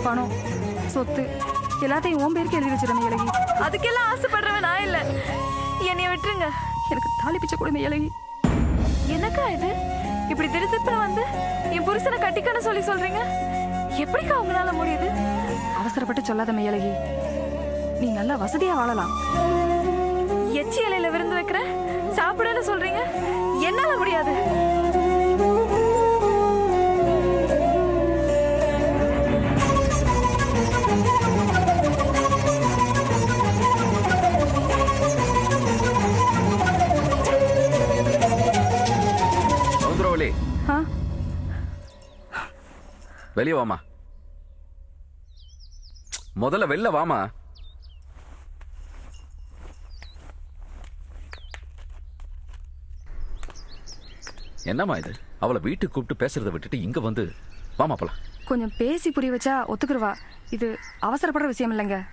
பணம் சொத்து எல்லாத்தையும் உன் பேருக்கு எழுதி வச்சிருந்த மெய்யழகி. அதுக்கெல்லாம் ஆசைப்படுறவன் நான் இல்ல. என்னைய விட்டுருங்க. எனக்கு தாலி பிச்சை கூட மெய்யழகி. என்னக்கா இது? இப்படி திருப்பி வந்து என் புருஷனை கட்டிக்கன்னு சொல்றீங்க? எப்படிக்கா உங்களால முடியுது? அவசரப்பட்டு சொல்லாத மெய்யழகி. நீ நல்லா வசதியா வாழலாம். எச்சி இலையில விருந்து வைக்கிற சாப்பிடுன்னு சொல்றீங்க? என்னால முடியாது. சௌந்தரவல்லி, ஆ? வெளியே வாமா. முதல்ல வெளில வாமா. என்னம்மா இது? அவளை வீட்டுக்கு கூப்பிட்டு பேசுறதை விட்டுட்டு இங்க வந்து வாமா போலாம். கொஞ்சம் பேசி புரிய வச்சா ஒத்துக்குருவா. இது அவசரப்படுற விஷயம் இல்லைங்க.